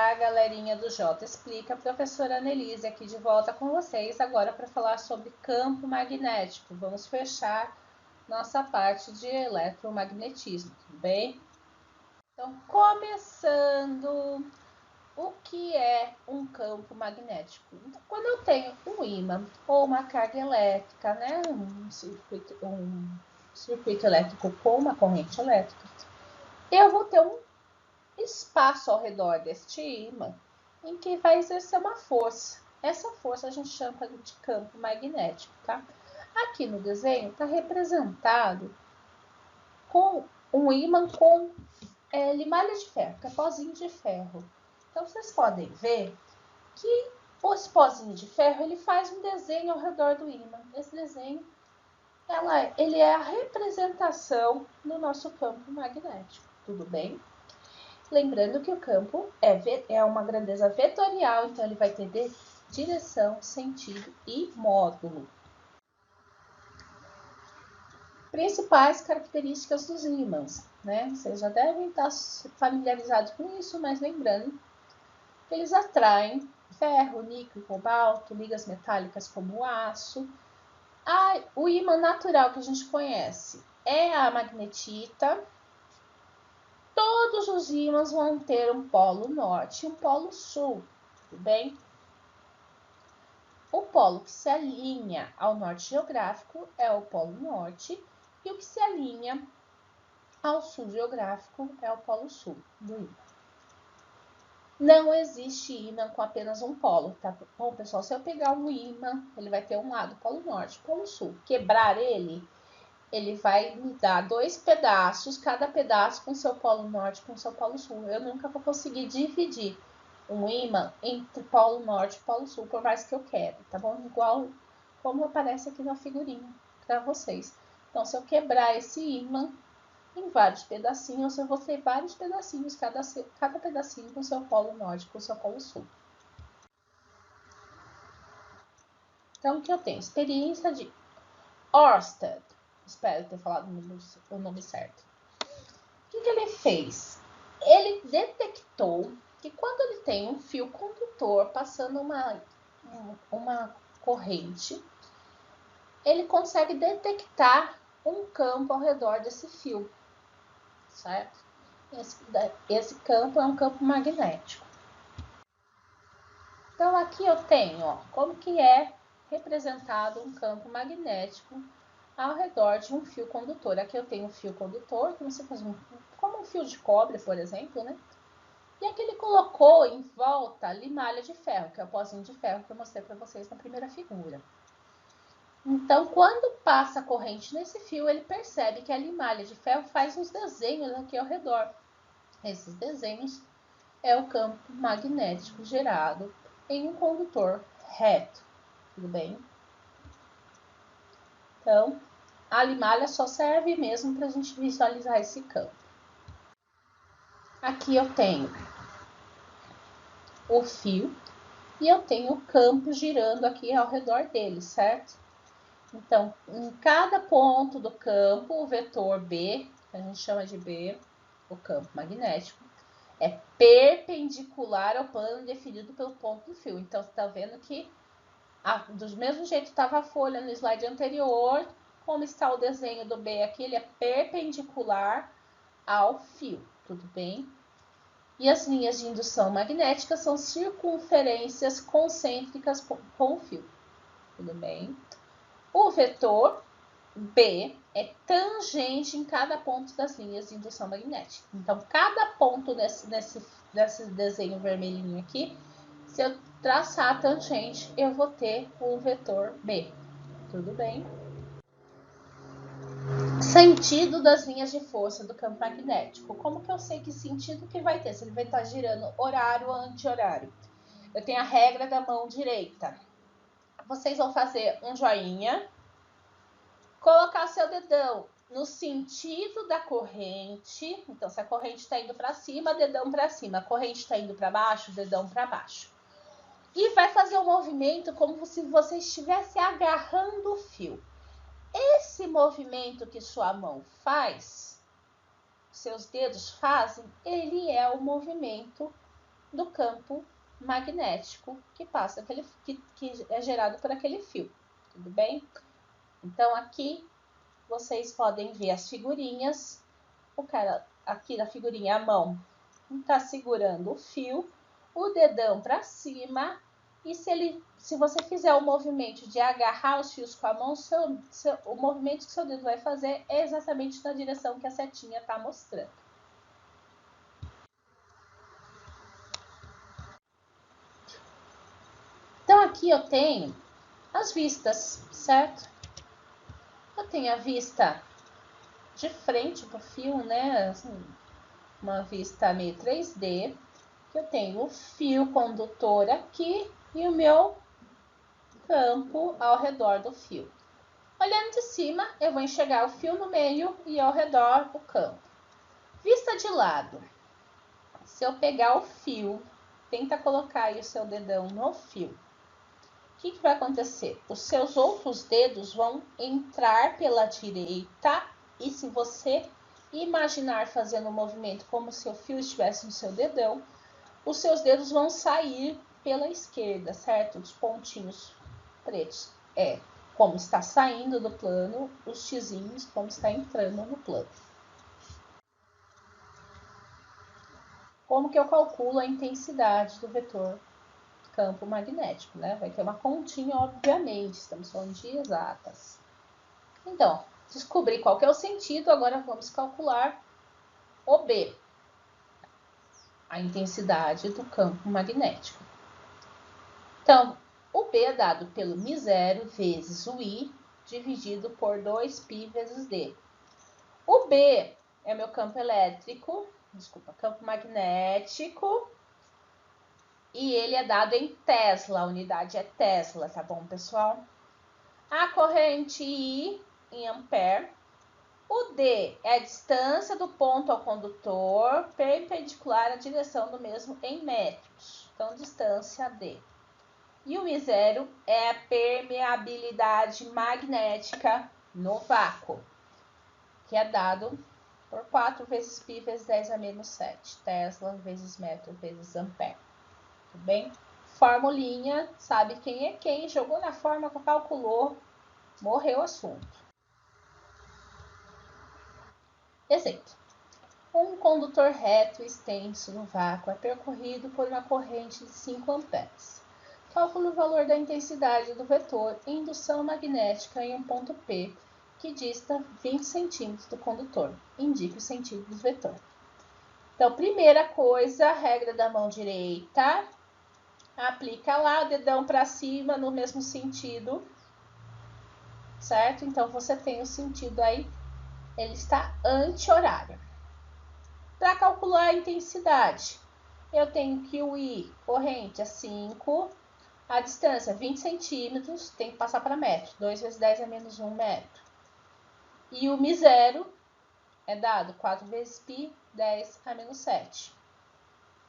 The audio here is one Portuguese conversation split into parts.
Olá, galerinha do J Explica, professora Annelise aqui de volta com vocês agora para falar sobre campo magnético. Vamos fechar nossa parte de eletromagnetismo, tudo bem? Então, começando, o que é um campo magnético? Então, quando eu tenho um ímã ou uma carga elétrica, né, um circuito elétrico com uma corrente elétrica, eu vou ter um espaço ao redor deste ímã em que vai exercer uma força. Essa força a gente chama de campo magnético, tá? Aqui no desenho está representado com um ímã com limalha de ferro, que é pozinho de ferro. Então vocês podem ver que esse pozinho de ferro ele faz um desenho ao redor do ímã. Esse desenho ele é a representação do nosso campo magnético, tudo bem? Lembrando que o campo é uma grandeza vetorial, então ele vai ter direção, sentido e módulo. Principais características dos ímãs, né? Vocês já devem estar familiarizados com isso, mas lembrando que eles atraem ferro, níquel, cobalto, ligas metálicas como o aço. O ímã natural que a gente conhece é a magnetita. Todos os ímãs vão ter um polo norte e um polo sul, tudo bem? O polo que se alinha ao norte geográfico é o polo norte e o que se alinha ao sul geográfico é o polo sul do ímã. Não existe ímã com apenas um polo, tá bom, pessoal? Se eu pegar um ímã, ele vai ter um lado, polo norte, polo sul. Quebrar ele vai me dar dois pedaços, cada pedaço com seu polo norte com seu polo sul. Eu nunca vou conseguir dividir um ímã entre polo norte e polo sul, por mais que eu quero, tá bom? Igual como aparece aqui na figurinha para vocês. Então, se eu quebrar esse ímã em vários pedacinhos, eu vou ter vários pedacinhos, cada pedacinho com seu polo norte, com seu polo sul. Então, que eu tenho experiência de Ørsted. Espero ter falado o nome certo. O que ele fez? Ele detectou que quando ele tem um fio condutor passando uma corrente, ele consegue detectar um campo ao redor desse fio, certo? Esse campo é um campo magnético. Então, aqui eu tenho, ó, como que é representado um campo magnético ao redor de um fio condutor. Aqui eu tenho um fio condutor, como um fio de cobre, por exemplo, né? E aqui ele colocou em volta limalha de ferro, que é o pozinho de ferro que eu mostrei para vocês na primeira figura. Então, quando passa a corrente nesse fio, ele percebe que a limalha de ferro faz uns desenhos aqui ao redor. Esses desenhos é o campo magnético gerado em um condutor reto, tudo bem? Então, a limalha só serve mesmo para a gente visualizar esse campo. Aqui eu tenho o fio e eu tenho o campo girando aqui ao redor dele, certo? Então, em cada ponto do campo, o vetor B, que a gente chama de B, o campo magnético, é perpendicular ao plano definido pelo ponto do fio. Então, você está vendo que, do mesmo jeito estava a folha no slide anterior, como está o desenho do B aqui, ele é perpendicular ao fio, tudo bem? E as linhas de indução magnética são circunferências concêntricas com o fio, tudo bem? O vetor B é tangente em cada ponto das linhas de indução magnética. Então, cada ponto desse desenho vermelhinho aqui, se eu traçar a tangente, eu vou ter um vetor B. Tudo bem? Sentido das linhas de força do campo magnético. Como que eu sei que sentido que vai ter? Se ele vai estar girando horário ou anti-horário. Eu tenho a regra da mão direita. Vocês vão fazer um joinha, colocar seu dedão no sentido da corrente. Então, se a corrente está indo para cima, dedão para cima. A corrente está indo para baixo, dedão para baixo. E vai fazer um movimento como se você estivesse agarrando o fio. Esse movimento que sua mão faz, seus dedos fazem, ele é o movimento do campo magnético que passa que é gerado por aquele fio, tudo bem? Então aqui vocês podem ver as figurinhas. O cara aqui na figurinha, a mão está segurando o fio, o dedão para cima, e se você fizer o movimento de agarrar os fios com a mão, o movimento que seu dedo vai fazer é exatamente na direção que a setinha está mostrando. Então aqui eu tenho as vistas, certo? Eu tenho a vista de frente do fio, né? Assim, uma vista meio 3D. Eu tenho o fio condutor aqui e o meu campo ao redor do fio. Olhando de cima, eu vou enxergar o fio no meio e ao redor o campo. Vista de lado. Se eu pegar o fio, tenta colocar aí o seu dedão no fio. O que vai acontecer? Os seus outros dedos vão entrar pela direita e se você imaginar fazendo o movimento como se o fio estivesse no seu dedão, os seus dedos vão sair pela esquerda, certo? Os pontinhos pretos é como está saindo do plano, os xizinhos como está entrando no plano. Como que eu calculo a intensidade do vetor campo magnético, né? Vai ter uma continha, obviamente, estamos falando de exatas. Então, descobri qual que é o sentido, agora vamos calcular o B, a intensidade do campo magnético. Então, o B é dado pelo μ0 vezes o I, dividido por 2π vezes D. O B é meu campo elétrico, campo magnético, e ele é dado em Tesla, a unidade é Tesla, tá bom, pessoal? A corrente I em ampere. O D é a distância do ponto ao condutor, perpendicular à direção do mesmo em metros. Então, distância D. E o μ0 é a permeabilidade magnética no vácuo, que é dado por 4 vezes π vezes 10 a menos 7. Tesla vezes metro vezes ampere. Tudo bem? Formulinha, sabe quem é quem, jogou na fórmula, calculou, morreu o assunto. Exemplo. Um condutor reto extenso no vácuo é percorrido por uma corrente de 5 amperes. Calcule o valor da intensidade do vetor em indução magnética em um ponto P que dista 20 centímetros do condutor. Indique o sentido do vetor. Então, primeira coisa, regra da mão direita. Aplica lá o dedão para cima no mesmo sentido, certo? Então, você tem o sentido aí, ele está anti-horário. Para calcular a intensidade, eu tenho que o I corrente é 5, a distância 20 centímetros, tem que passar para metro, 2 vezes 10 a menos 1 metro. E o μ0 é dado 4 vezes π, 10 a menos 7.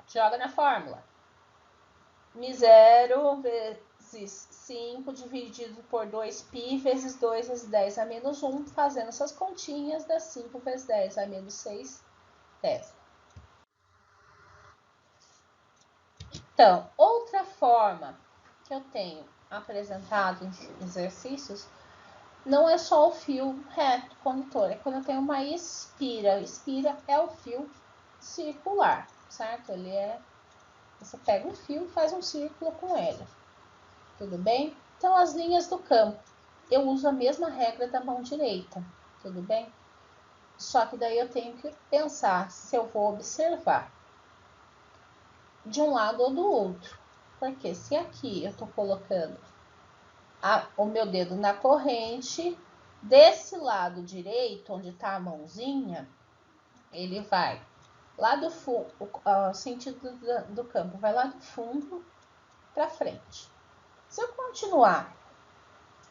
Joga na fórmula. μ0 vezes 5 dividido por 2π vezes 2 vezes 10 a menos 1, fazendo essas continhas, dá 5 vezes 10 a menos 6 Tesla. Então, outra forma que eu tenho apresentado em exercícios, não é só o fio reto condutor, é quando eu tenho uma espira. Espira é o fio circular, certo? Ele é, você pega um fio e faz um círculo com ele, tudo bem? Então, as linhas do campo, eu uso a mesma regra da mão direita, tudo bem? Só que daí eu tenho que pensar se eu vou observar de um lado ou do outro. Porque se aqui eu estou colocando o meu dedo na corrente, desse lado direito, onde está a mãozinha, ele vai lá do fundo, o sentido do campo vai lá do fundo para frente. Se eu continuar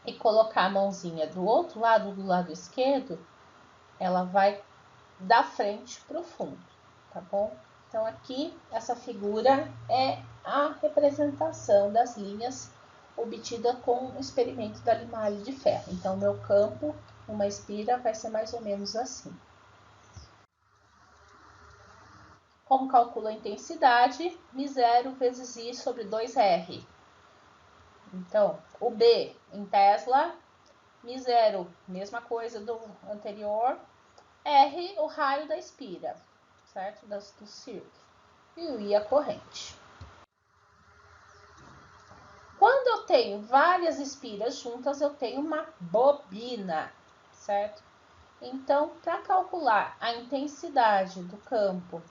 e colocar a mãozinha do outro lado, do lado esquerdo, ela vai da frente para o fundo, tá bom? Então, aqui, essa figura é a representação das linhas obtida com o experimento da limalha de ferro. Então, meu campo, uma espira, vai ser mais ou menos assim. Como calcula a intensidade? μ0 vezes I sobre 2R. Então, o B em Tesla, μ0, mesma coisa do anterior, R, o raio da espira, certo? Do círculo. E o I, a corrente. Quando eu tenho várias espiras juntas, eu tenho uma bobina, certo? Então, para calcular a intensidade do campo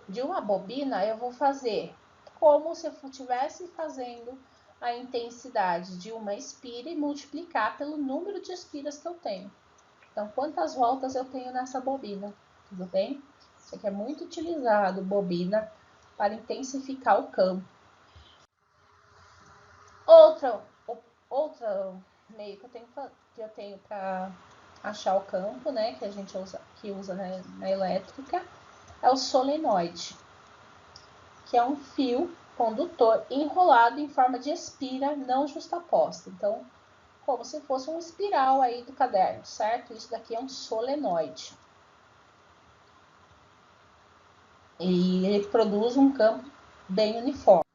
de uma bobina, eu vou fazer como se eu estivesse fazendo a intensidade de uma espira e multiplicar pelo número de espiras que eu tenho. Então, quantas voltas eu tenho nessa bobina, tudo bem? Isso aqui é muito utilizado, bobina, para intensificar o campo. Outro meio que eu tenho para achar o campo, né, que a gente usa na elétrica, é o solenoide, que é um fio condutor enrolado em forma de espira não justaposta. Então, como se fosse um espiral aí do caderno, certo? Isso daqui é um solenoide. E ele produz um campo bem uniforme.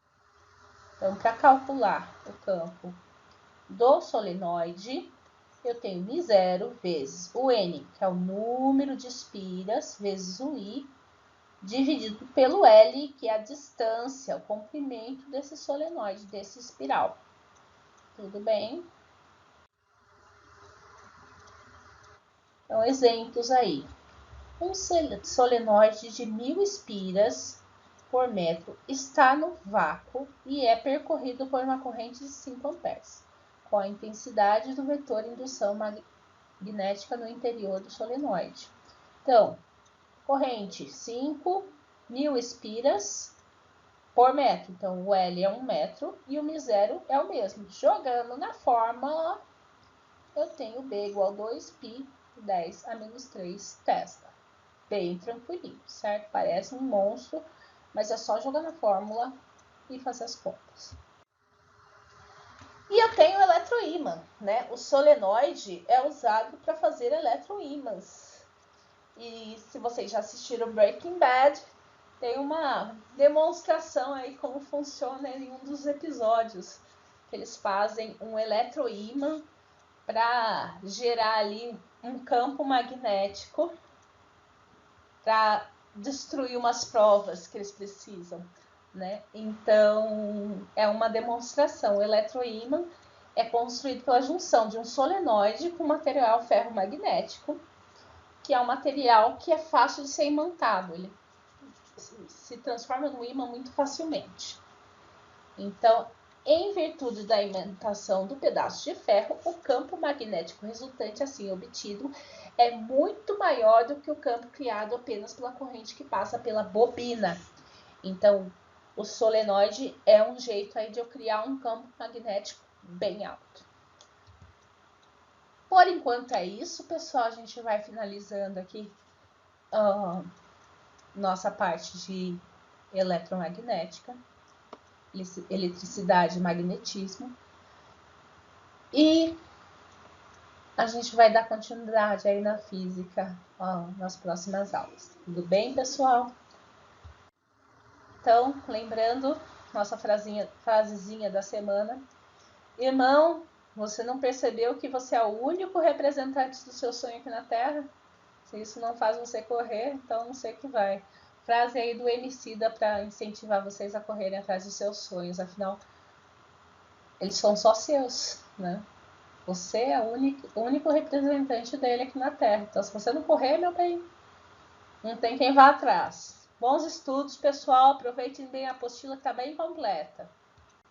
Então, para calcular o campo do solenoide, eu tenho μ0 vezes o N, que é o número de espiras, vezes o I, dividido pelo L, que é a distância, o comprimento desse solenoide, desse espiral. Tudo bem? Então, exemplos aí. Um solenoide de 1000 espiras por metro está no vácuo e é percorrido por uma corrente de 5 amperes. Qual a intensidade do vetor indução magnética no interior do solenoide? Então, corrente 5.000 espiras por metro. Então, o L é 1 metro e o μ0 é o mesmo. Jogando na fórmula, eu tenho B igual a 2π 10 a menos 3 Tesla. Bem tranquilinho, certo? Parece um monstro, mas é só jogar na fórmula e fazer as contas. E eu tenho o eletroímã, né? O solenoide é usado para fazer eletroímãs. E se vocês já assistiram Breaking Bad, tem uma demonstração aí como funciona em um dos episódios. Eles fazem um eletroímã para gerar ali um campo magnético para destruir umas provas que eles precisam, né? Então, é uma demonstração. O eletroímã é construído pela junção de um solenoide com material ferromagnético, que é um material que é fácil de ser imantado. Ele se transforma no ímã muito facilmente. Então, em virtude da imantação do pedaço de ferro, o campo magnético resultante assim obtido é muito maior do que o campo criado apenas pela corrente que passa pela bobina. Então, o solenoide é um jeito aí de eu criar um campo magnético bem alto. Por enquanto é isso, pessoal. A gente vai finalizando aqui nossa parte de eletromagnética, eletricidade e magnetismo. E a gente vai dar continuidade aí na física nas próximas aulas. Tudo bem, pessoal? Então, lembrando nossa frasezinha da semana. Irmão, você não percebeu que você é o único representante do seu sonho aqui na Terra? Se isso não faz você correr, então não sei o que vai. Frase aí do Emicida para incentivar vocês a correrem atrás dos seus sonhos. Afinal, eles são só seus, né? Você é o único representante dele aqui na Terra. Então, se você não correr, meu bem, não tem quem vá atrás. Bons estudos, pessoal. Aproveitem bem a apostila que está bem completa.